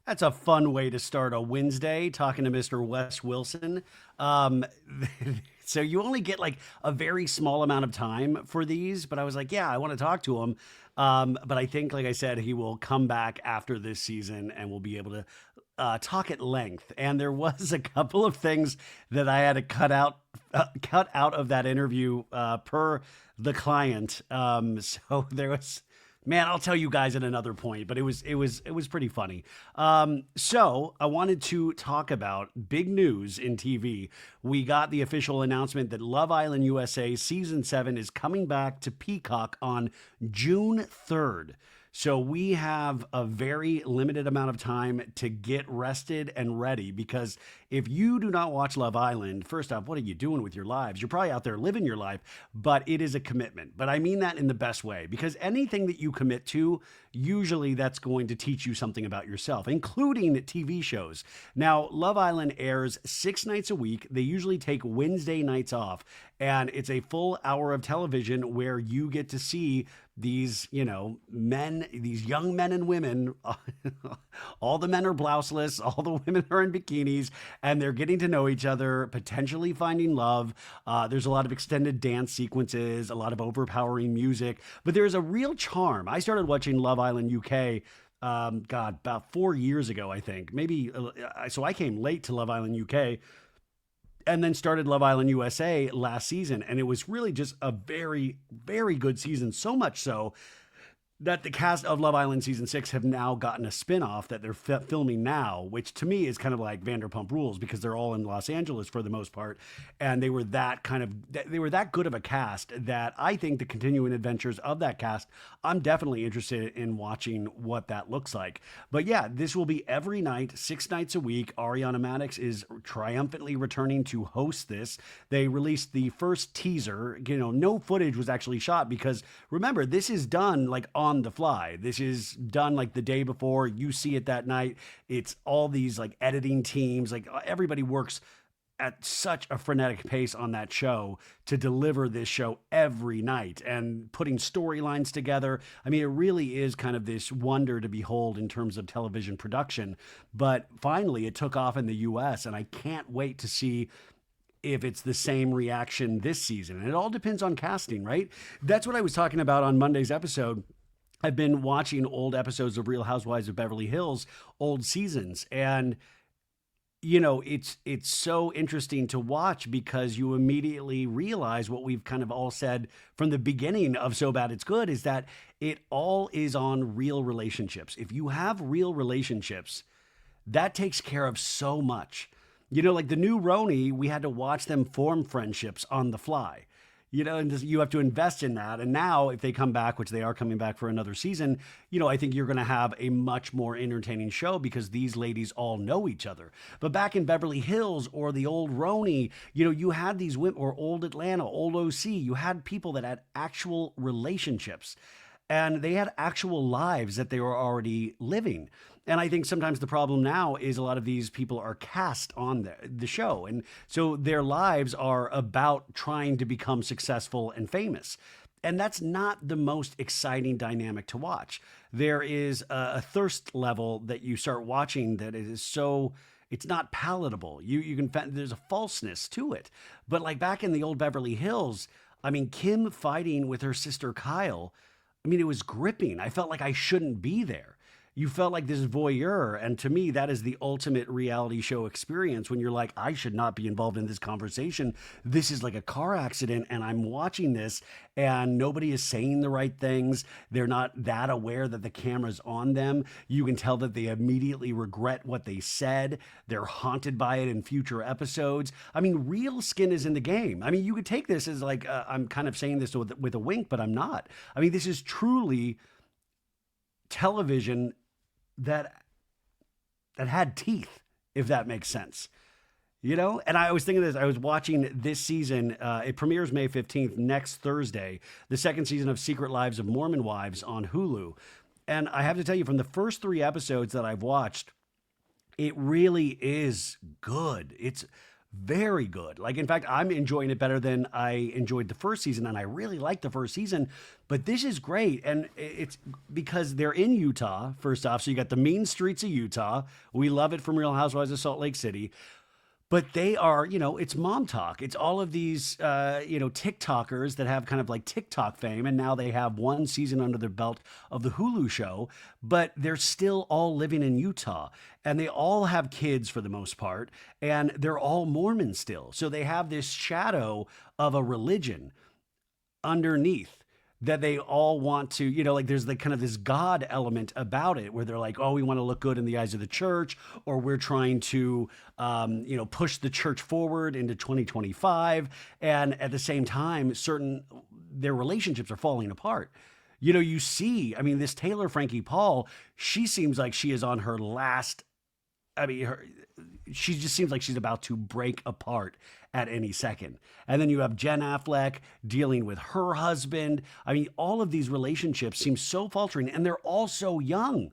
That's a fun way to start a Wednesday, talking to Mr. Wes Wilson. Um, so you only get like a very small amount of time for these, but I was like, yeah, I want to talk to him. But I think, like I said, he will come back after this season and we'll be able to talk at length. And there was a couple of things that I had to cut out of that interview per the client. So there was Man, I'll tell you guys at another point, but it was pretty funny. So I wanted to talk about big news in TV. We got the official announcement that Love Island USA season 7 is coming back to Peacock on June 3rd. So we have a very limited amount of time to get rested and ready because if you do not watch Love Island, first off, what are you doing with your lives? You're probably out there living your life, but it is a commitment. But I mean that in the best way because anything that you commit to, usually that's going to teach you something about yourself, including TV shows. Now, Love Island airs 6 nights a week. They usually take Wednesday nights off, and it's a full hour of television where you get to see these, men, these young men and women. All the men are blouseless, all the women are in bikinis, and they're getting to know each other, potentially finding love. There's a lot of extended dance sequences, a lot of overpowering music, but there's a real charm. I started watching Love Island UK. God, about 4 years ago, I think. Maybe so. I came late to Love Island UK, and then started Love Island USA last season. And it was really just a very, very good season. So much so that the cast of Love Island season 6 have now gotten a spin-off that they're filming now, which to me is kind of like Vanderpump Rules because they're all in Los Angeles for the most part. And they were that good of a cast that I think the continuing adventures of that cast, I'm definitely interested in watching what that looks like. But yeah, this will be every night, 6 nights a week. Ariana Madix is triumphantly returning to host this. They released the first teaser. No footage was actually shot because remember, this is done like on the fly. This is done like the day before. You see it that night. It's all these like editing teams. Like everybody works at such a frenetic pace on that show to deliver this show every night and putting storylines together. I mean, it really is kind of this wonder to behold in terms of television production. But finally, it took off in the US, and I can't wait to see if it's the same reaction this season. And it all depends on casting, right? That's what I was talking about on Monday's episode. I've been watching old episodes of Real Housewives of Beverly Hills, old seasons, and it's so interesting to watch because you immediately realize what we've kind of all said from the beginning of So Bad It's Good is that it all is on real relationships. If you have real relationships, that takes care of so much. Like the new Roni, we had to watch them form friendships on the fly. And you have to invest in that. And now, if they come back, which they are coming back for another season, I think you're going to have a much more entertaining show because these ladies all know each other. But back in Beverly Hills or the old Roni, you had these women, or old Atlanta, old OC, you had people that had actual relationships and they had actual lives that they were already living. And I think sometimes the problem now is a lot of these people are cast on the show. And so their lives are about trying to become successful and famous. And that's not the most exciting dynamic to watch. There is a thirst level that you start watching that is so it's not palatable. You can there's a falseness to it. But like back in the old Beverly Hills, I mean, Kim fighting with her sister Kyle, I mean, it was gripping. I felt like I shouldn't be there. You felt like this voyeur. And to me, that is the ultimate reality show experience when you're like, I should not be involved in this conversation. This is like a car accident and I'm watching this and nobody is saying the right things. They're not that aware that the camera's on them. You can tell that they immediately regret what they said. They're haunted by it in future episodes. I mean, real skin is in the game. I mean, you could take this as like, I'm kind of saying this with a wink, but I'm not. I mean, this is truly television that had teeth, if that makes sense. And I was thinking this, I was watching this season, it premieres May 15th, next Thursday, the second season of Secret Lives of Mormon Wives on Hulu. And I have to tell you, from the first 3 episodes that I've watched, it really is good. It's very good. Like, in fact, I'm enjoying it better than I enjoyed the first season, and I really liked the first season. But this is great, and it's because they're in Utah, first off. So you got the mean streets of Utah. We love it from Real Housewives of Salt Lake City. But they are, it's mom talk. It's all of these, TikTokers that have kind of like TikTok fame. And now they have one season under their belt of the Hulu show, but they're still all living in Utah. And they all have kids for the most part. And they're all Mormon still. So they have this shadow of a religion underneath that they all want to, like there's like kind of this God element about it where they're like, oh, we want to look good in the eyes of the church, or we're trying to, push the church forward into 2025. And at the same time, their relationships are falling apart. You see, I mean, this Taylor Frankie Paul, she seems like she is on her last, she just seems like she's about to break apart at any second. And then you have Jen Affleck dealing with her husband. I mean, all of these relationships seem so faltering, and they're all so young.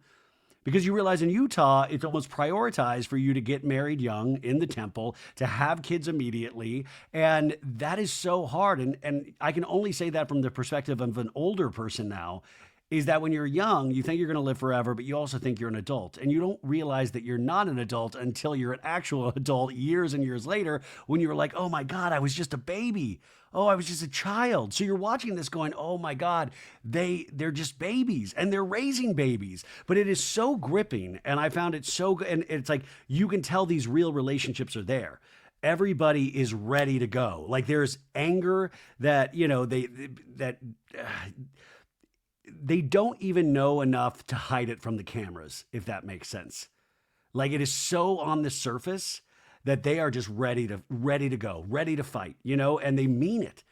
Because you realize in Utah, it's almost prioritized for you to get married young in the temple, to have kids immediately. And that is so hard. And I can only say that from the perspective of an older person now, is that when you're young, you think you're going to live forever, but you also think you're an adult. And you don't realize that you're not an adult until you're an actual adult years and years later, when you're like, oh my God, I was just a baby. Oh, I was just a child. So you're watching this going, oh my God, they're just babies and they're raising babies. But it is so gripping. And I found it so good. And it's like, you can tell these real relationships are there. Everybody is ready to go. Like there's anger that, they don't even know enough to hide it from the cameras, if that makes sense. Like it is so on the surface that they are just ready to go, ready to fight, and they mean it.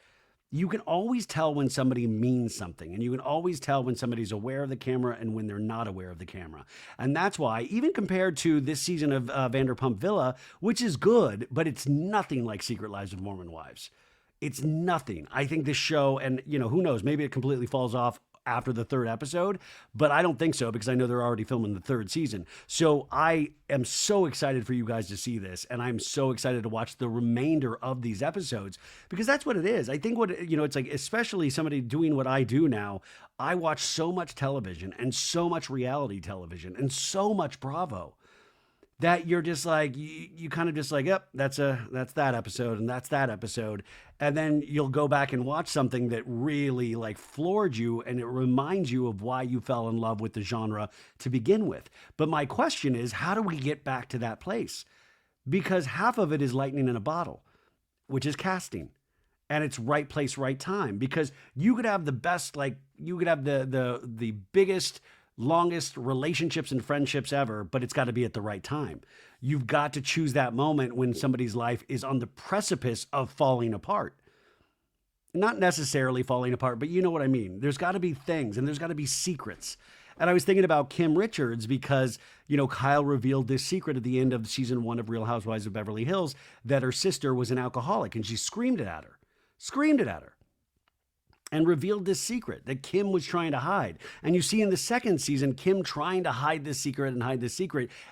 You can always tell when somebody means something, and you can always tell when somebody's aware of the camera and when they're not aware of the camera. And that's why, even compared to this season of Vanderpump Villa, which is good, but it's nothing like Secret Lives of Mormon Wives. It's nothing. I think this show, and who knows, maybe it completely falls off after the third episode, but I don't think so because I know they're already filming the third season. So I am so excited for you guys to see this, and I'm so excited to watch the remainder of these episodes because that's what it is. I think it's like, especially somebody doing what I do now, I watch so much television and so much reality television and so much Bravo that you're just like, you kind of just like, yep, that's that episode and that's that episode. And then you'll go back and watch something that really like floored you and it reminds you of why you fell in love with the genre to begin with. But my question is, how do we get back to that place? Because half of it is lightning in a bottle, which is casting. And it's right place, right time. Because you could have the best, like you could have the biggest, longest relationships and friendships ever, but it's got to be at the right time. You've got to choose that moment when somebody's life is on the precipice of falling apart. Not necessarily falling apart, but you know what I mean. There's got to be things and there's got to be secrets. And I was thinking about Kim Richards because, Kyle revealed this secret at the end of season 1 of Real Housewives of Beverly Hills that her sister was an alcoholic, and she screamed it at her. And revealed this secret that Kim was trying to hide. And you see in the second season, Kim trying to hide this secret,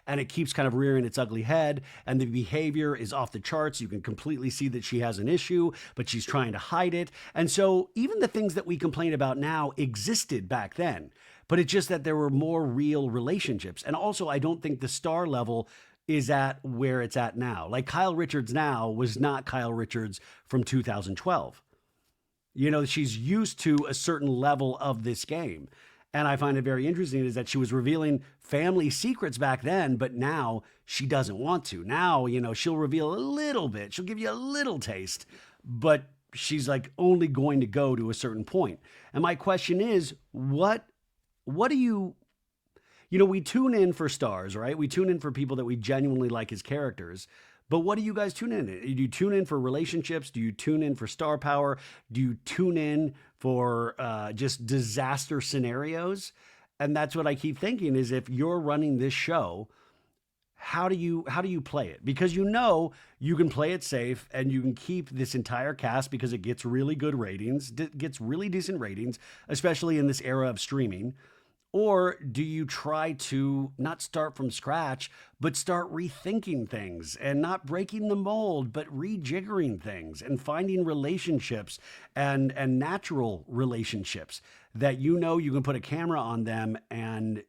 and it keeps kind of rearing its ugly head, and the behavior is off the charts. You can completely see that she has an issue, but she's trying to hide it. And so even the things that we complain about now existed back then, but it's just that there were more real relationships. And also, I don't think the star level is at where it's at now. Like Kyle Richards now was not Kyle Richards from 2012. She's used to a certain level of this game. And I find it very interesting is that she was revealing family secrets back then, but now she doesn't want to. Now, she'll reveal a little bit. She'll give you a little taste, but she's like only going to go to a certain point. And my question is, what do you, we tune in for stars, right? We tune in for people that we genuinely like as characters. But what do you guys tune in? Do you tune in for relationships? Do you tune in for star power? Do you tune in for just disaster scenarios? And that's what I keep thinking is if you're running this show, how do you play it? Because you can play it safe and you can keep this entire cast because it gets really good ratings, gets really decent ratings, especially in this era of streaming. Or do you try to not start from scratch, but start rethinking things and not breaking the mold, but rejiggering things and finding relationships and natural relationships that you can put a camera on them and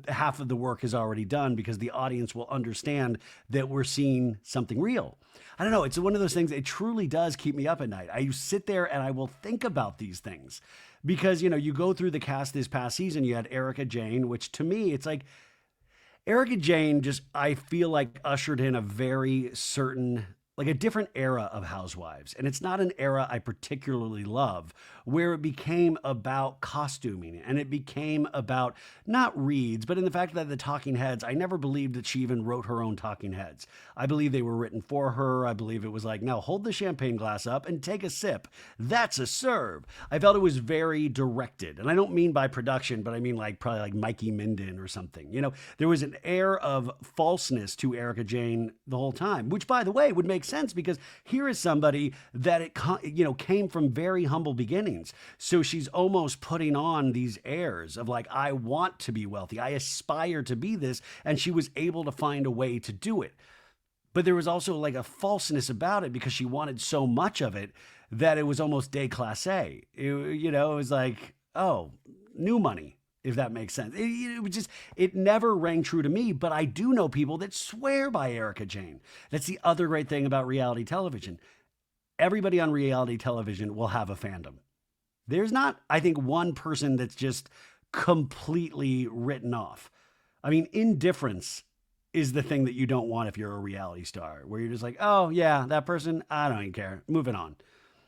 half of the work is already done because the audience will understand that we're seeing something real. I don't know. It's one of those things. It truly does keep me up at night. I sit there and I will think about these things because, you go through the cast this past season. You had Erica Jane, which to me, it's like Erica Jane just, I feel like ushered in a very certain, like a different era of Housewives. And it's not an era I particularly love, where it became about costuming and it became about not reads, but in the fact that the talking heads, I never believed that she even wrote her own talking heads. I believe they were written for her. I believe it was like, now hold the champagne glass up and take a sip. That's a serve. I felt it was very directed. And I don't mean by production, but I mean like probably like Mikey Minden or something. There was an air of falseness to Erica Jane the whole time, which by the way would make sense because here is somebody that came from very humble beginnings. So she's almost putting on these airs of like, I want to be wealthy. I aspire to be this. And she was able to find a way to do it. But there was also like a falseness about it because she wanted so much of it that it was almost déclassé. It was like, oh, new money, if that makes sense. It was just, it never rang true to me, but I do know people that swear by Erica Jane. That's the other great thing about reality television. Everybody on reality television will have a fandom. There's not, I think, one person that's just completely written off. I mean, indifference is the thing that you don't want if you're a reality star, where you're just like, oh yeah, that person, I don't even care. Moving on.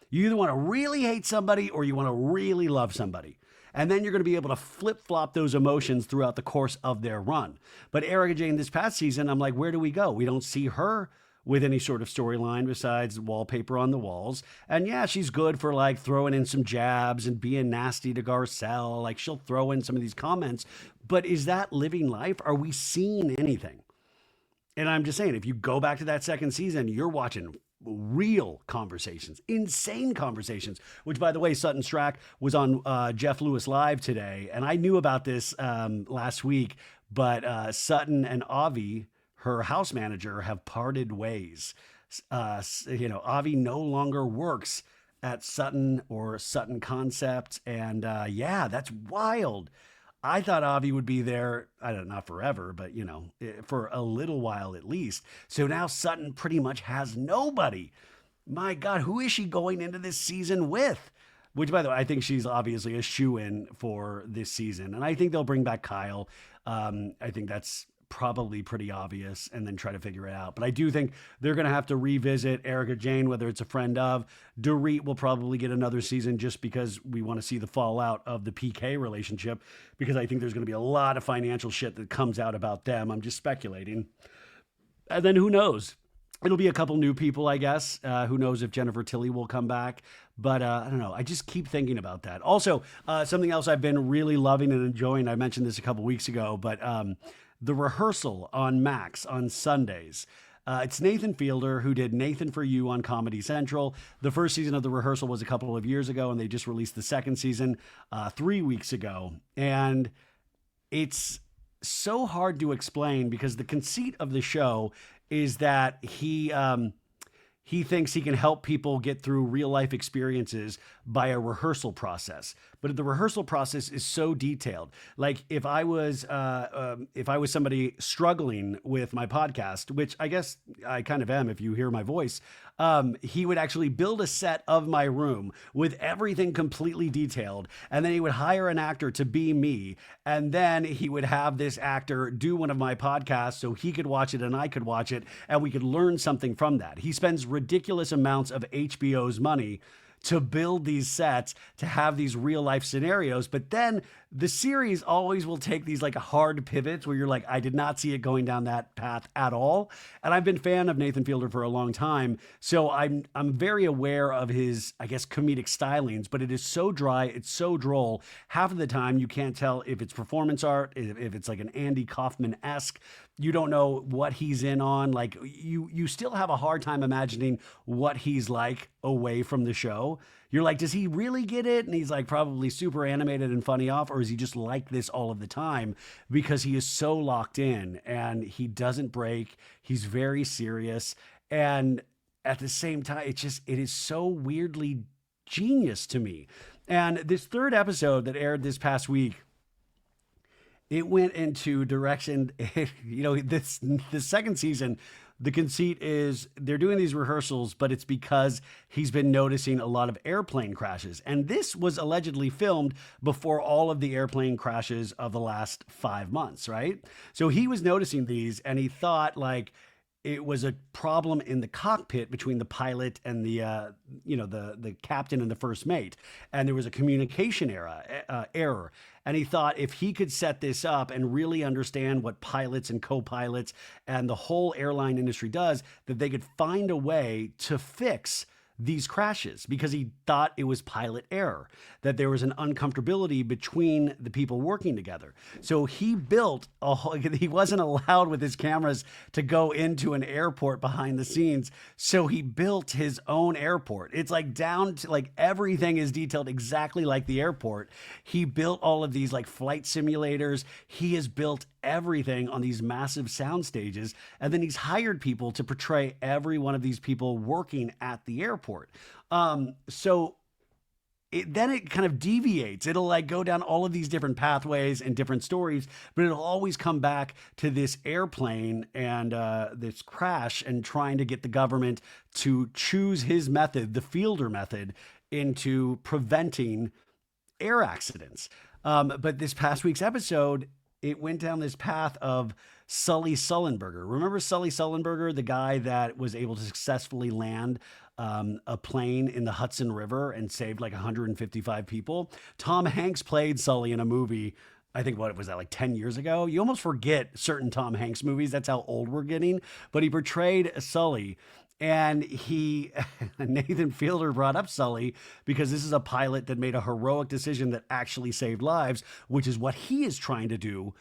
You either want to really hate somebody or you want to really love somebody. And then you're going to be able to flip-flop those emotions throughout the course of their run. But Erica Jane this past season, I'm like, where do we go? We don't see her with any sort of storyline besides wallpaper on the walls. And yeah, she's good for like throwing in some jabs and being nasty to Garcelle. Like she'll throw in some of these comments. But is that living life? Are we seeing anything? And I'm just saying, if you go back to that second season, you're watching real conversations, insane conversations, which by the way, Sutton Strack was on Jeff Lewis Live today. And I knew about this last week, but Sutton and Avi, her house manager, have parted ways. Avi no longer works at Sutton or Sutton Concept. And yeah, that's wild. I thought Avi would be there, I don't know, not forever, but for a little while at least. So now Sutton pretty much has nobody. My God, who is she going into this season with? Which, by the way, I think she's obviously a shoo-in for this season. And I think they'll bring back Kyle. I think that's probably pretty obvious, and then try to figure it out. But I do think they're going to have to revisit Erica Jane, whether it's a friend of. Dorit will probably get another season just because we want to see the fallout of the PK relationship, because I think there's going to be a lot of financial shit that comes out about them. I'm just speculating. And then who knows? It'll be a couple new people, I guess. Who knows if Jennifer Tilly will come back. But I don't know. I just keep thinking about that. Also, something else I've been really loving and enjoying. I mentioned this a couple weeks ago, but The Rehearsal on Max on Sundays. It's Nathan Fielder, who did Nathan for You on Comedy Central. The first season of The Rehearsal was a couple of years ago, and they just released the second season 3 weeks ago. And it's so hard to explain because the conceit of the show is that he thinks he can help people get through real life experiences by a rehearsal process. But the rehearsal process is so detailed. Like if I was somebody struggling with my podcast, which I guess I kind of am if you hear my voice, he would actually build a set of my room with everything completely detailed. And then he would hire an actor to be me. And then he would have this actor do one of my podcasts so he could watch it and I could watch it and we could learn something from that. He spends ridiculous amounts of HBO's money to build these sets, to have these real life scenarios. But then the series always will take these like hard pivots where you're like, I did not see it going down that path at all. And I've been a fan of Nathan Fielder for a long time. So I'm very aware of his, I guess, comedic stylings, but it is so dry. It's so droll. Half of the time you can't tell if it's performance art, if it's like an Andy Kaufman-esque. You don't know what he's in on. Like you still have a hard time imagining what he's like away from the show. You're like, does he really get it? And he's like probably super animated and funny off, or is he just like this all of the time because he is so locked in and he doesn't break. He's very serious. And at the same time, it is so weirdly genius to me. And this third episode that aired this past week, it went into direction. This the second season, the conceit is they're doing these rehearsals, but it's because he's been noticing a lot of airplane crashes, and this was allegedly filmed before all of the airplane crashes of the last 5 months, right? So he was noticing these, and he thought like it was a problem in the cockpit between the pilot and the captain and the first mate, and there was a communication error. And he thought if he could set this up and really understand what pilots and co-pilots and the whole airline industry does, that they could find a way to fix these crashes, because he thought it was pilot error, that there was an uncomfortability between the people working together. So he wasn't allowed with his cameras to go into an airport behind the scenes. So he built his own airport. It's like down to like everything is detailed exactly like the airport. He built all of these like flight simulators. He has built everything on these massive sound stages, and then he's hired people to portray every one of these people working at the airport. So then it kind of deviates. It'll like go down all of these different pathways and different stories, but it'll always come back to this airplane and this crash, and trying to get the government to choose his method, the Fielder method, into preventing air accidents. But this past week's episode, it went down this path of Sully Sullenberger. Remember Sully Sullenberger, the guy that was able to successfully land a plane in the Hudson River and saved like 155 people? Tom Hanks played Sully in a movie. I think what was that, like 10 years ago? You almost forget certain Tom Hanks movies. That's how old we're getting. But he portrayed Sully. And Nathan Fielder brought up Sully because this is a pilot that made a heroic decision that actually saved lives, which is what he is trying to do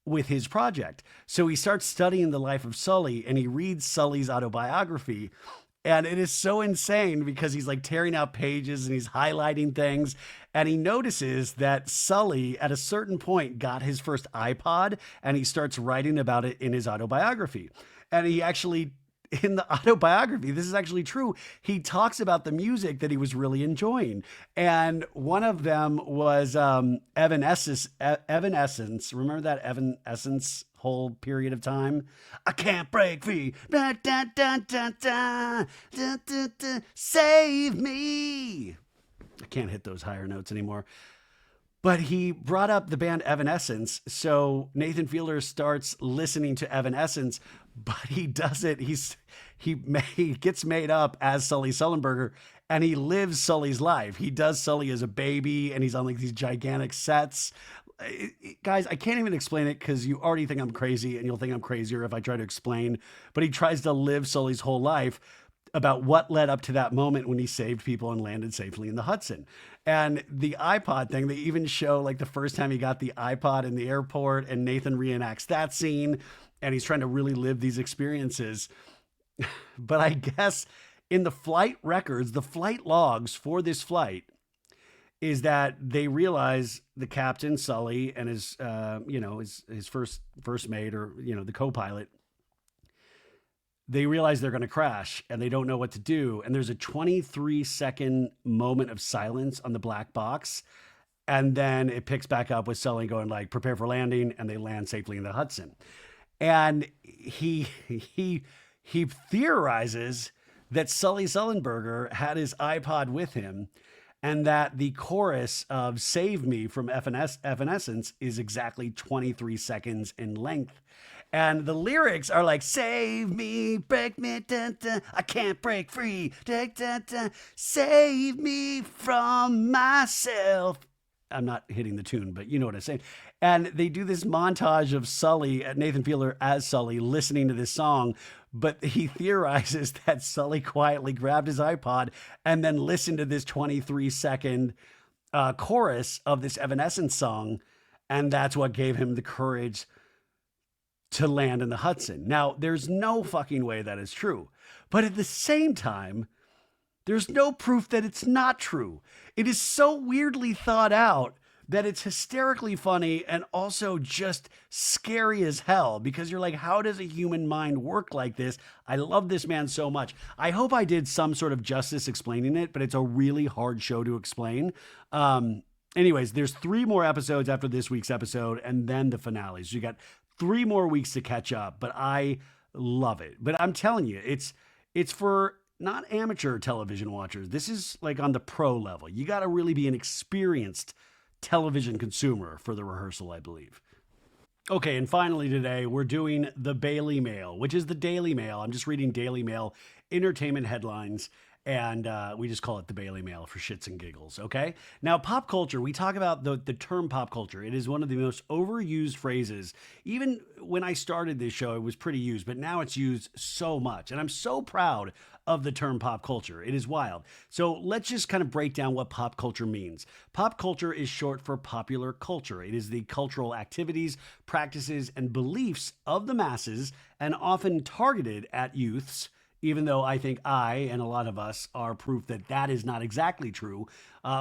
with his project. So he starts studying the life of Sully, and he reads Sully's autobiography. And it is so insane because he's like tearing out pages and he's highlighting things. And he notices that Sully, at a certain point, got his first iPod, and he starts writing about it in his autobiography. And he actually, in the autobiography, this is actually true, he talks about the music that he was really enjoying. And one of them was Evanescence. Remember that Evanescence whole period of time? I can't break free. Da, da, da, da, da, da, da, da, save me. I can't hit those higher notes anymore. But he brought up the band Evanescence, so Nathan Fielder starts listening to Evanescence, but he does it. He gets made up as Sully Sullenberger, and he lives Sully's life. He does Sully as a baby, and he's on like these gigantic sets. Guys, I can't even explain it because you already think I'm crazy, and you'll think I'm crazier if I try to explain. But he tries to live Sully's whole life about what led up to that moment when he saved people and landed safely in the Hudson. And the iPod thing, they even show like the first time he got the iPod in the airport, and Nathan reenacts that scene, and he's trying to really live these experiences. But I guess in the flight records, the flight logs for this flight, is that they realize the captain, Sully, and his first mate, or, the co-pilot, they realize they're going to crash and they don't know what to do. And there's a 23-second moment of silence on the black box. And then it picks back up with Sully going like, prepare for landing. And they land safely in the Hudson. And he theorizes that Sully Sullenberger had his iPod with him, and that the chorus of Save Me from Evanescence is exactly 23 seconds in length. And the lyrics are like, save me, break me, dun, dun, I can't break free, dun, dun, dun, save me from myself. I'm not hitting the tune, but you know what I'm saying. And they do this montage of Nathan Fielder as Sully, listening to this song. But he theorizes that Sully quietly grabbed his iPod and then listened to this 23-second chorus of this Evanescence song. And that's what gave him the courage to land in the Hudson. Now, there's no fucking way that is true. But at the same time, there's no proof that it's not true. It is so weirdly thought out that it's hysterically funny and also just scary as hell because you're like, how does a human mind work like this? I love this man so much. I hope I did some sort of justice explaining it, but it's a really hard show to explain. Anyways, there's 3 more episodes after this week's episode and then the finale. So you got 3 more weeks to catch up, but I love it. But I'm telling you, it's for not amateur television watchers. This is like on the pro level. You got to really be an experienced television consumer for the rehearsal, I believe. Okay, and finally today, we're doing the Bailey Mail, which is the Daily Mail. I'm just reading Daily Mail entertainment headlines, and we just call it the Bailey Mail for shits and giggles, okay? Now, pop culture, we talk about the term pop culture. It is one of the most overused phrases. Even when I started this show, it was pretty used, but now it's used so much. And I'm so proud of the term pop culture. It is wild. So let's just kind of break down what pop culture means. Pop culture is short for popular culture. It is the cultural activities, practices, and beliefs of the masses and often targeted at youths, even though I think I and a lot of us are proof that that is not exactly true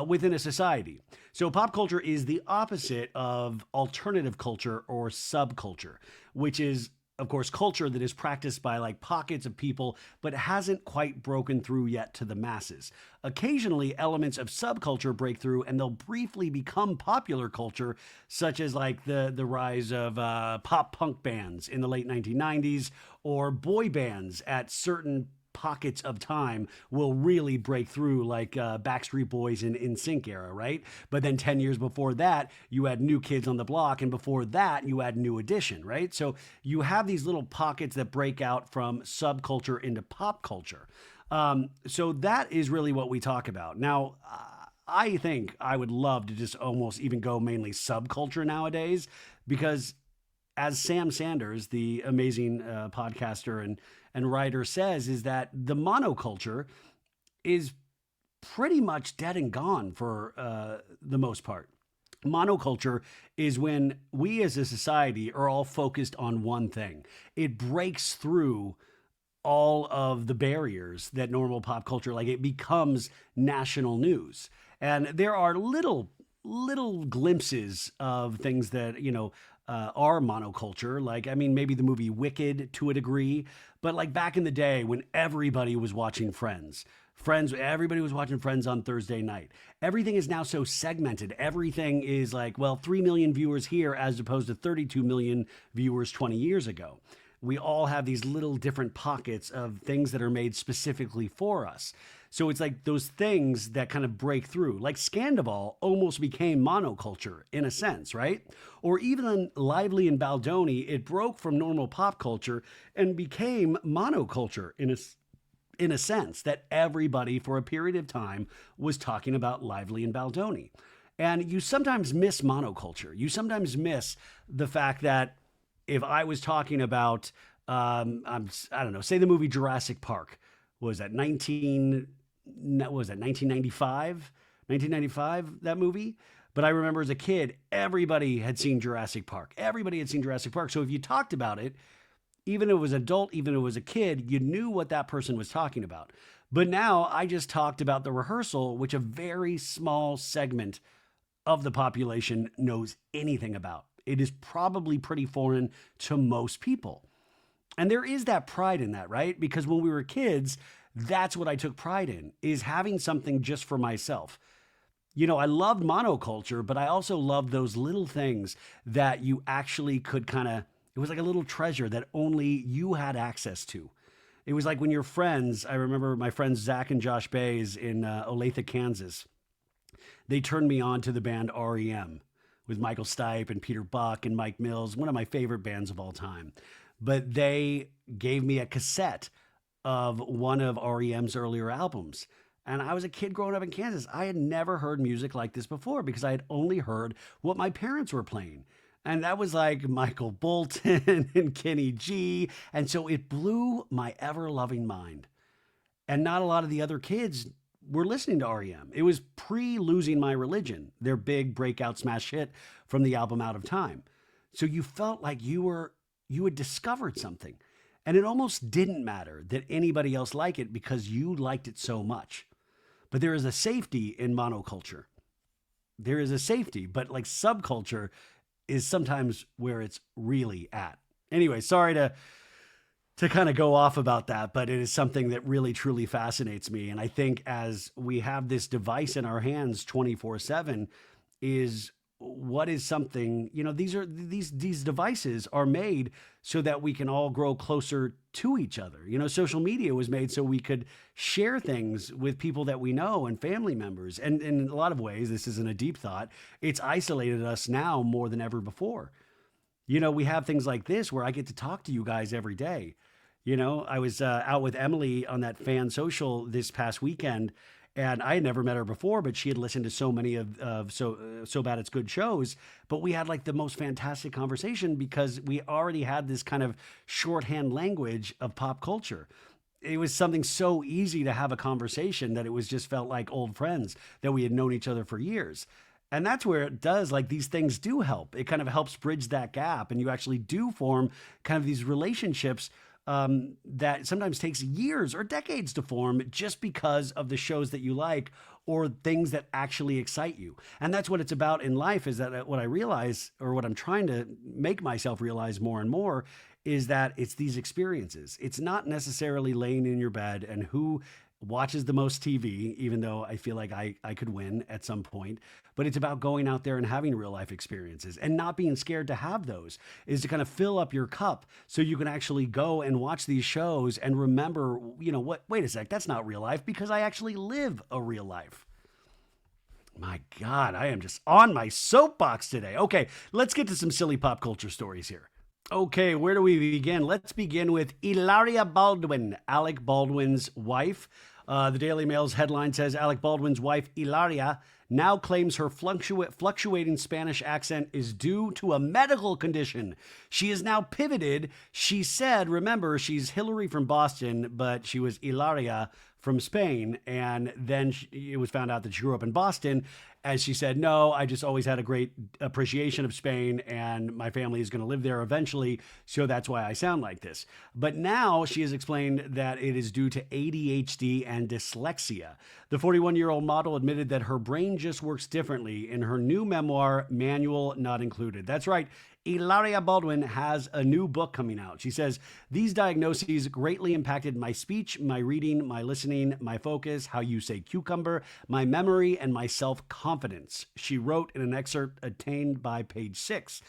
within a society. So pop culture is the opposite of alternative culture or subculture, which is of course, culture that is practiced by like pockets of people, but hasn't quite broken through yet to the masses. Occasionally, elements of subculture break through and they'll briefly become popular culture, such as like the rise of pop punk bands in the late 1990s or boy bands at certain pockets of time will really break through like Backstreet Boys in NSYNC era, right? But then 10 years before that, you had New Kids on the Block, and before that, you had New Edition, right? So you have these little pockets that break out from subculture into pop culture. So that is really what we talk about. Now, I think I would love to just almost even go mainly subculture nowadays because as Sam Sanders, the amazing podcaster and writer says, is that the monoculture is pretty much dead and gone for the most part. Monoculture is when we as a society are all focused on one thing. It breaks through all of the barriers that normal pop culture, like it becomes national news. And there are little glimpses of things that, are monoculture. Like, I mean, maybe the movie Wicked to a degree, but like back in the day when everybody was watching everybody was watching Friends on Thursday night. Everything is now so segmented. Everything is like, well, 3 million viewers here as opposed to 32 million viewers 20 years ago. We all have these little different pockets of things that are made specifically for us. So it's like those things that kind of break through. Like Scandival almost became monoculture in a sense, right? Or even Lively and Baldoni, it broke from normal pop culture and became monoculture in a sense that everybody for a period of time was talking about Lively and Baldoni. And you sometimes miss monoculture. You sometimes miss the fact that if I was talking about, I don't know, say the movie Jurassic Park, was that 1995? 1995, that movie? But I remember as a kid, everybody had seen Jurassic Park. Everybody had seen Jurassic Park. So if you talked about it, even if it was an adult, even if it was a kid, you knew what that person was talking about. But now I just talked about the rehearsal, which a very small segment of the population knows anything about. It is probably pretty foreign to most people. And there is that pride in that, right? Because when we were kids, that's what I took pride in, is having something just for myself. I loved monoculture, but I also loved those little things that you actually could it was like a little treasure that only you had access to. It was like when your friends, I remember my friends Zach and Josh Bays in Olathe, Kansas, they turned me on to the band REM with Michael Stipe and Peter Buck and Mike Mills, one of my favorite bands of all time. But they gave me a cassette of one of REM's earlier albums. And I was a kid growing up in Kansas. I had never heard music like this before because I had only heard what my parents were playing. And that was like Michael Bolton and Kenny G. And so it blew my ever-loving mind. And not a lot of the other kids were listening to REM. It was pre-Losing My Religion, their big breakout smash hit from the album Out of Time. So you felt like you were you had discovered something. And it almost didn't matter that anybody else liked it because you liked it so much. But there is a safety in monoculture. There is a safety, but like subculture is sometimes where it's really at. Anyway, sorry to kind of go off about that, but it is something that really truly fascinates me. And I think as we have this device in our hands 24/7, is what is something, these devices are made so that we can all grow closer to each other. Social media was made so we could share things with people that we know and family members. And in a lot of ways, this isn't a deep thought, it's isolated us now more than ever before. We have things like this where I get to talk to you guys every day. I was out with Emily on that fan social this past weekend, and I had never met her before, but she had listened to so many of So Bad It's Good shows. But we had like the most fantastic conversation because we already had this kind of shorthand language of pop culture. It was something so easy to have a conversation that it was just felt like old friends that we had known each other for years. And that's where it does, like, these things do help. It kind of helps bridge that gap, and you actually do form kind of these relationships that sometimes takes years or decades to form just because of the shows that you like or things that actually excite you. And that's what it's about in life, is that what I realize, or what I'm trying to make myself realize more and more, is that it's these experiences. It's not necessarily laying in your bed and who watches the most TV, even though I feel like I could win at some point. But it's about going out there and having real life experiences and not being scared to have those, is to kind of fill up your cup so you can actually go and watch these shows and remember, wait a sec, that's not real life because I actually live a real life. My God, I am just on my soapbox today. Okay, let's get to some silly pop culture stories here. Okay, where do we begin? Let's begin with Hilaria Baldwin, Alec Baldwin's wife. The Daily Mail's headline says Alec Baldwin's wife, Hilaria, now claims her fluctuating Spanish accent is due to a medical condition. She is now pivoted. She said, remember, she's Hillary from Boston, but she was Hilaria from Spain. And then it was found out that she grew up in Boston. As she said, no, I just always had a great appreciation of Spain, and my family is going to live there eventually, so that's why I sound like this. But now she has explained that it is due to ADHD and dyslexia. The 41-year-old model admitted that her brain just works differently in her new memoir, Manual Not Included. That's right. Hilaria Baldwin has a new book coming out. She says, these diagnoses greatly impacted my speech, my reading, my listening, my focus, how you say cucumber, my memory, and my self-confidence. She wrote in an excerpt obtained by Page 6.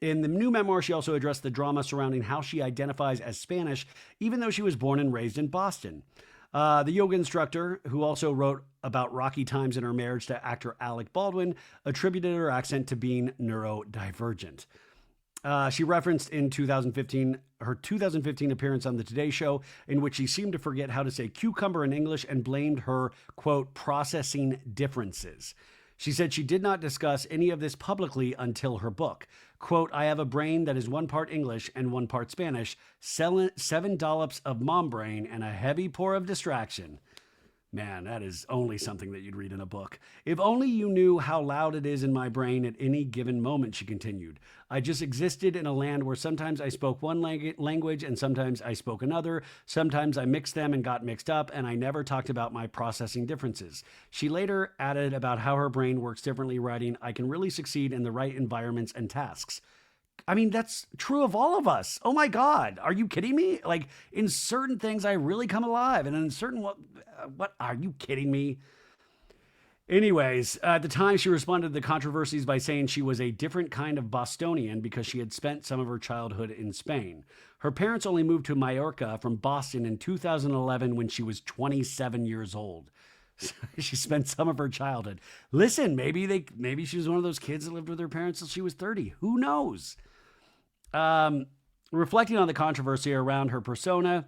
In the new memoir, she also addressed the drama surrounding how she identifies as Spanish, even though she was born and raised in Boston. The yoga instructor, who also wrote about rocky times in her marriage to actor Alec Baldwin, attributed her accent to being neurodivergent. She referenced in 2015 her 2015 appearance on the Today Show, in which she seemed to forget how to say cucumber in English and blamed her, quote, processing differences. She said she did not discuss any of this publicly until her book. Quote, I have a brain that is one part English and one part Spanish, 7 dollops of mom brain, and a heavy pour of distraction. Man, that is only something that you'd read in a book. If only you knew how loud it is in my brain at any given moment, she continued. I just existed in a land where sometimes I spoke one language and sometimes I spoke another. Sometimes I mixed them and got mixed up, and I never talked about my processing differences. She later added about how her brain works differently, writing, I can really succeed in the right environments and tasks. I mean, that's true of all of us. Oh my God. Are you kidding me? Like, in certain things, I really come alive. And in certain, what are you kidding me? Anyways, at the time, she responded to the controversies by saying she was a different kind of Bostonian because she had spent some of her childhood in Spain. Her parents only moved to Mallorca from Boston in 2011 when she was 27 years old. She spent some of her childhood. Listen, maybe she was one of those kids that lived with her parents till she was 30. Who knows? Reflecting on the controversy around her persona,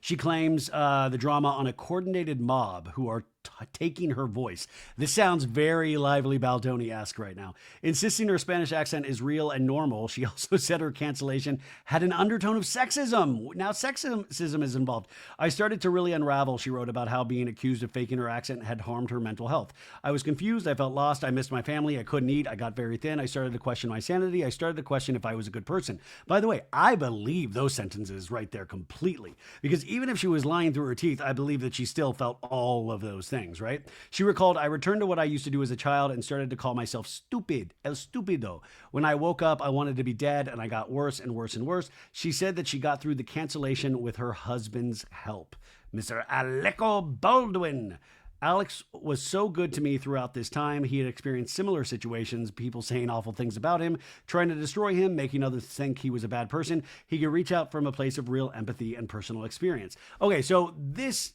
she claims the drama on a coordinated mob who are taking her voice. This sounds very Lively Baldoni-esque right now. Insisting her Spanish accent is real and normal, she also said her cancellation had an undertone of sexism. Now sexism is involved. I started to really unravel, she wrote, about how being accused of faking her accent had harmed her mental health. I was confused, I felt lost, I missed my family, I couldn't eat, I got very thin, I started to question my sanity, I started to question if I was a good person. By the way, I believe those sentences right there completely, because even if she was lying through her teeth, I believe that she still felt all of those things, right? She recalled, I returned to what I used to do as a child and started to call myself stupid, el stupido. When I woke up, I wanted to be dead, and I got worse and worse and worse. She said that she got through the cancellation with her husband's help, Mr. Aleco Baldwin. Alex was so good to me throughout this time. He had experienced similar situations, people saying awful things about him, trying to destroy him, making others think he was a bad person. He could reach out from a place of real empathy and personal experience. Okay, so this,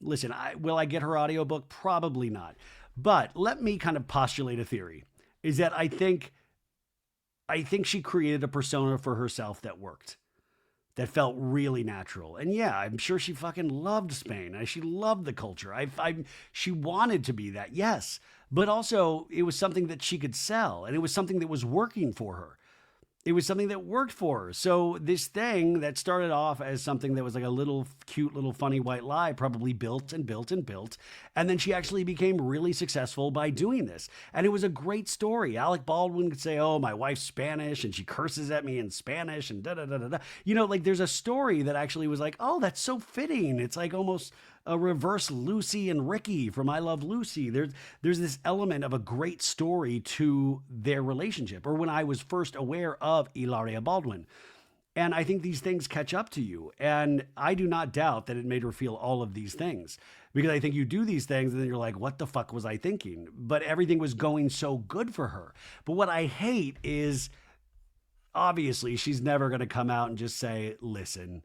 listen, will I get her audiobook? Probably not. But let me kind of postulate a theory, is that I think she created a persona for herself that worked, that felt really natural. And yeah, I'm sure she fucking loved Spain. She loved the culture. She wanted to be that, yes. But also, it was something that she could sell, and it was something that was working for her. It was something that worked for her. So this thing that started off as something that was like a little cute, little funny white lie probably built and built and built. And then she actually became really successful by doing this. And it was a great story. Alec Baldwin could say, oh, my wife's Spanish and she curses at me in Spanish and da-da-da-da-da. Like there's a story that actually was like, oh, that's so fitting. It's like almost a reverse Lucy and Ricky from I Love Lucy. There's this element of a great story to their relationship, or when I was first aware of Hilaria Baldwin. And I think these things catch up to you. And I do not doubt that it made her feel all of these things, because I think you do these things and then you're like, what the fuck was I thinking? But everything was going so good for her. But what I hate is, obviously, she's never going to come out and just say, listen,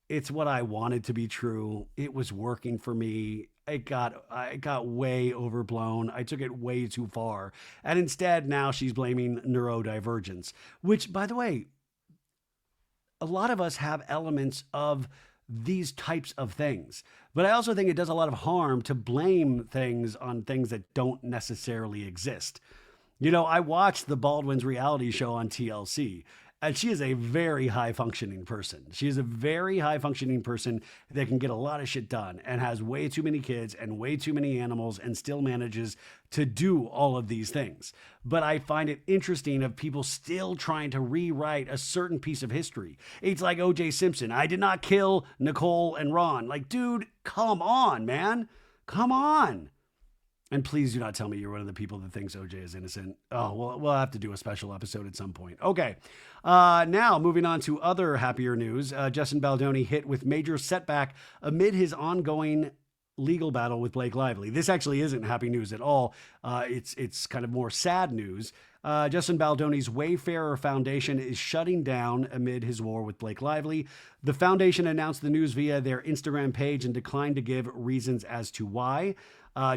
it's what I wanted to be true. It was working for me. I got way overblown. I took it way too far. And instead, now she's blaming neurodivergence, which, by the way, a lot of us have elements of these types of things. But I also think it does a lot of harm to blame things on things that don't necessarily exist. I watched the Baldwin's reality show on TLC. And she is a very high functioning person. She is a very high functioning person that can get a lot of shit done and has way too many kids and way too many animals and still manages to do all of these things. But I find it interesting of people still trying to rewrite a certain piece of history. It's like O.J. Simpson. I did not kill Nicole and Ron. Like, dude, come on, man. Come on. And please do not tell me you're one of the people that thinks OJ is innocent. Oh, well, we'll have to do a special episode at some point. Okay. Now, moving on to other happier news. Justin Baldoni hit with major setback amid his ongoing legal battle with Blake Lively. This actually isn't happy news at all. It's kind of more sad news. Justin Baldoni's Wayfarer Foundation is shutting down amid his war with Blake Lively. The foundation announced the news via their Instagram page and declined to give reasons as to why.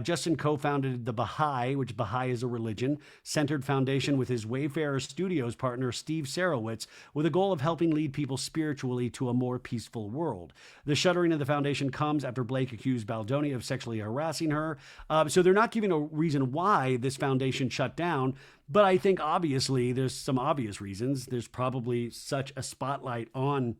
Justin co-founded the Baha'i, which Baha'i is a religion-centered foundation with his Wayfarer Studios partner, Steve Sarowitz, with a goal of helping lead people spiritually to a more peaceful world. The shuttering of the foundation comes after Blake accused Baldoni of sexually harassing her. So they're not giving a reason why this foundation shut down, but I think obviously there's some obvious reasons. There's probably such a spotlight on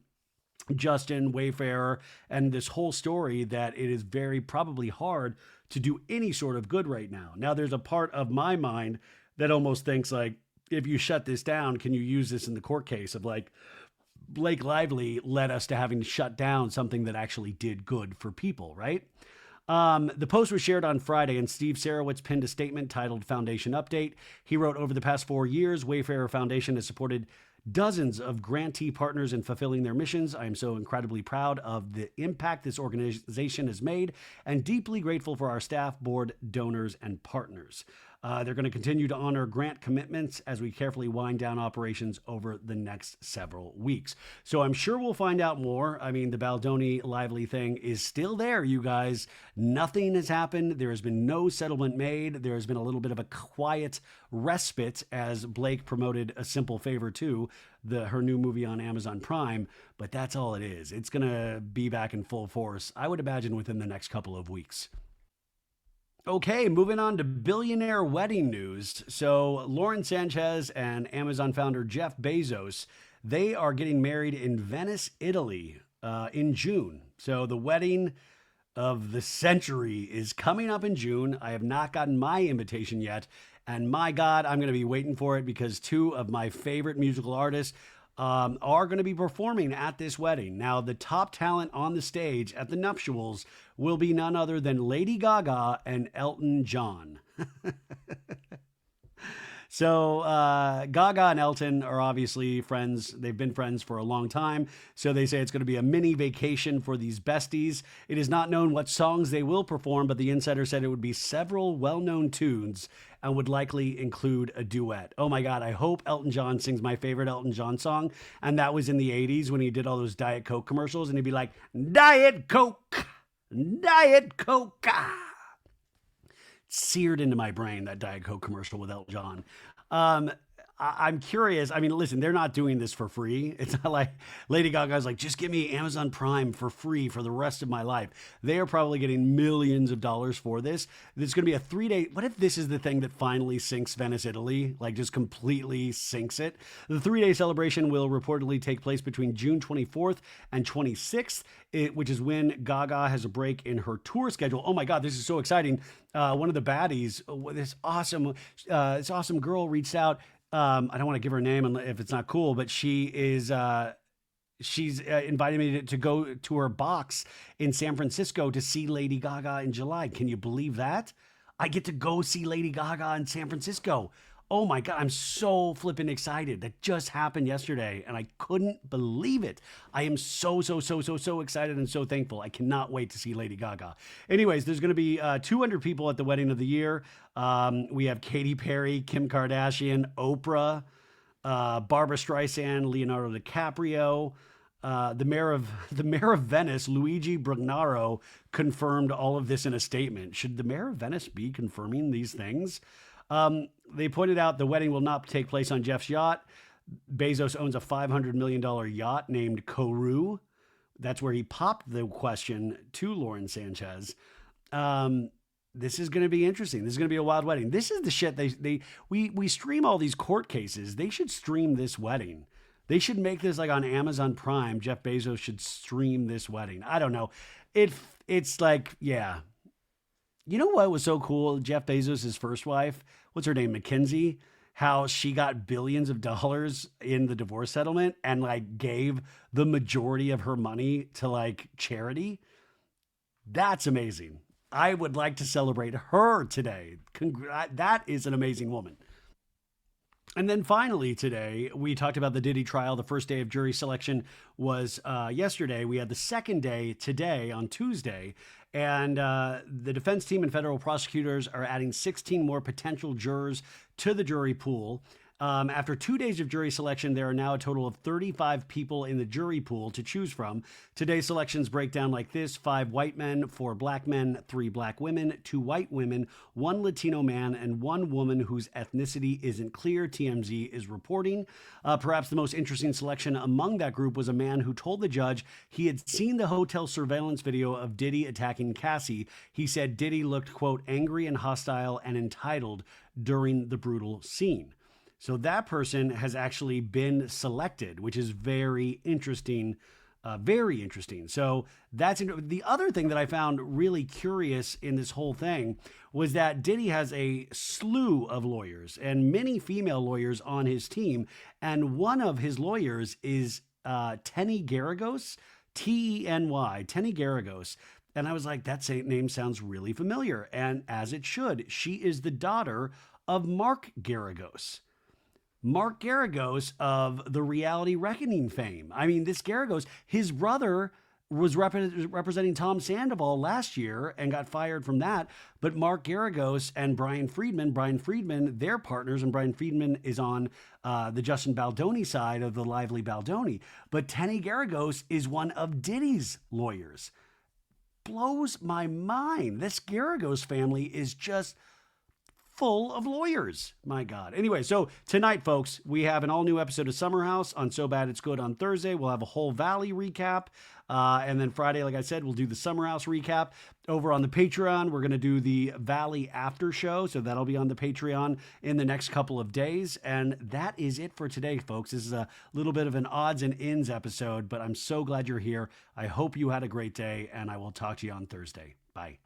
Justin, Wayfarer, and this whole story that it is very probably hard to do any sort of good right now. Now, there's a part of my mind that almost thinks like, if you shut this down, can you use this in the court case of like, Blake Lively led us to having to shut down something that actually did good for people, right? The post was shared on Friday, and Steve Sarowitz pinned a statement titled Foundation Update. He wrote, over the past 4 years, Wayfarer Foundation has supported dozens of grantee partners in fulfilling their missions. I am so incredibly proud of the impact this organization has made and deeply grateful for our staff, board, donors, and partners. They're going to continue to honor grant commitments as we carefully wind down operations over the next several weeks. So I'm sure we'll find out more. I mean, the Baldoni Lively thing is still there, you guys. Nothing has happened. There has been no settlement made. There has been a little bit of a quiet respite as Blake promoted A Simple Favor 2, her new movie on Amazon Prime. But that's all it is. It's going to be back in full force, I would imagine, within the next couple of weeks. Okay, moving on to billionaire wedding news. So, Lauren Sanchez and Amazon founder Jeff Bezos, they are getting married in Venice, Italy, in June. So, the wedding of the century is coming up in June. I have not gotten my invitation yet. And my God, I'm going to be waiting for it because two of my favorite musical artists are going to be performing at this wedding. Now, the top talent on the stage at the nuptials will be none other than Lady Gaga and Elton John. So Gaga and Elton are obviously friends. They've been friends for a long time. So they say it's going to be a mini vacation for these besties. It is not known what songs they will perform, but the insider said it would be several well-known tunes and would likely include a duet. Oh my God, I hope Elton John sings my favorite Elton John song. And that was in the 80s when he did all those Diet Coke commercials. And he'd be like, Diet Coke, Diet Coke. Seared into my brain, that Diet Coke commercial with Elton John. Um, I'm curious. I mean, listen, they're not doing this for free. It's not like Lady Gaga's like, just give me Amazon Prime for free for the rest of my life. They are probably getting millions of dollars for this. It's going to be a 3-day. What if this is the thing that finally sinks Venice, Italy? Like just completely sinks it. The 3-day celebration will reportedly take place between June 24th and 26th, which is when Gaga has a break in her tour schedule. Oh my God, this is so exciting. One of the baddies, this awesome girl reached out. I don't want to give her name if it's not cool, but she's invited me to go to her box in San Francisco to see Lady Gaga in July. Can you believe that? I get to go see Lady Gaga in San Francisco. Oh my God, I'm so flipping excited. That just happened yesterday and I couldn't believe it. I am so excited and so thankful. I cannot wait to see Lady Gaga. Anyways, there's going to be 200 people at the wedding of the year. We have Katy Perry, Kim Kardashian, Oprah, Barbara Streisand, Leonardo DiCaprio. The mayor of Venice, Luigi Brugnaro, confirmed all of this in a statement. Should the mayor of Venice be confirming these things? They pointed out the wedding will not take place on Jeff's yacht. Bezos owns a $500 million yacht named Kourou. That's where he popped the question to Lauren Sanchez. This is going to be interesting. This is going to be a wild wedding. This is the shit we stream all these court cases. They should stream this wedding. They should make this like on Amazon Prime. Jeff Bezos should stream this wedding. I don't know. It's like, yeah. You know what was so cool? Jeff Bezos' first wife, what's her name? Mackenzie, how she got billions of dollars in the divorce settlement and like gave the majority of her money to like charity. That's amazing. I would like to celebrate her today. That is an amazing woman. And then finally today, we talked about the Diddy trial. The first day of jury selection was yesterday. We had the second day today on Tuesday. And the defense team and federal prosecutors are adding 16 more potential jurors to the jury pool. After 2 days of jury selection, there are now a total of 35 people in the jury pool to choose from. Today's selections break down like this: 5 white men, 4 black men, 3 black women, 2 white women, 1 Latino man, and 1 woman whose ethnicity isn't clear, TMZ is reporting. Perhaps the most interesting selection among that group was a man who told the judge he had seen the hotel surveillance video of Diddy attacking Cassie. He said Diddy looked, quote, angry and hostile and entitled during the brutal scene. So that person has actually been selected, which is very interesting. Very interesting. So that's the other thing that I found really curious in this whole thing was that Diddy has a slew of lawyers and many female lawyers on his team. And one of his lawyers is Teny Garagos, Teny, Teny Garagos. And I was like, that name sounds really familiar. And as it should, she is the daughter of Mark Garagos. Mark Garagos of the Reality Reckoning fame. I mean, this Garagos, his brother was representing Tom Sandoval last year and got fired from that. But Mark Garagos and Brian Friedman, they're partners, and Brian Friedman is on the Justin Baldoni side of the Lively Baldoni. But Teny Garagos is one of Diddy's lawyers. Blows my mind. This Garagos family is just full of lawyers. My God. Anyway, so tonight, folks, we have an all new episode of Summer House on So Bad It's Good on Thursday. We'll have a whole Valley recap. And then Friday, like I said, we'll do the Summer House recap. Over on the Patreon, we're going to do the Valley after show. So that'll be on the Patreon in the next couple of days. And that is it for today, folks. This is a little bit of an odds and ends episode, but I'm so glad you're here. I hope you had a great day, and I will talk to you on Thursday. Bye.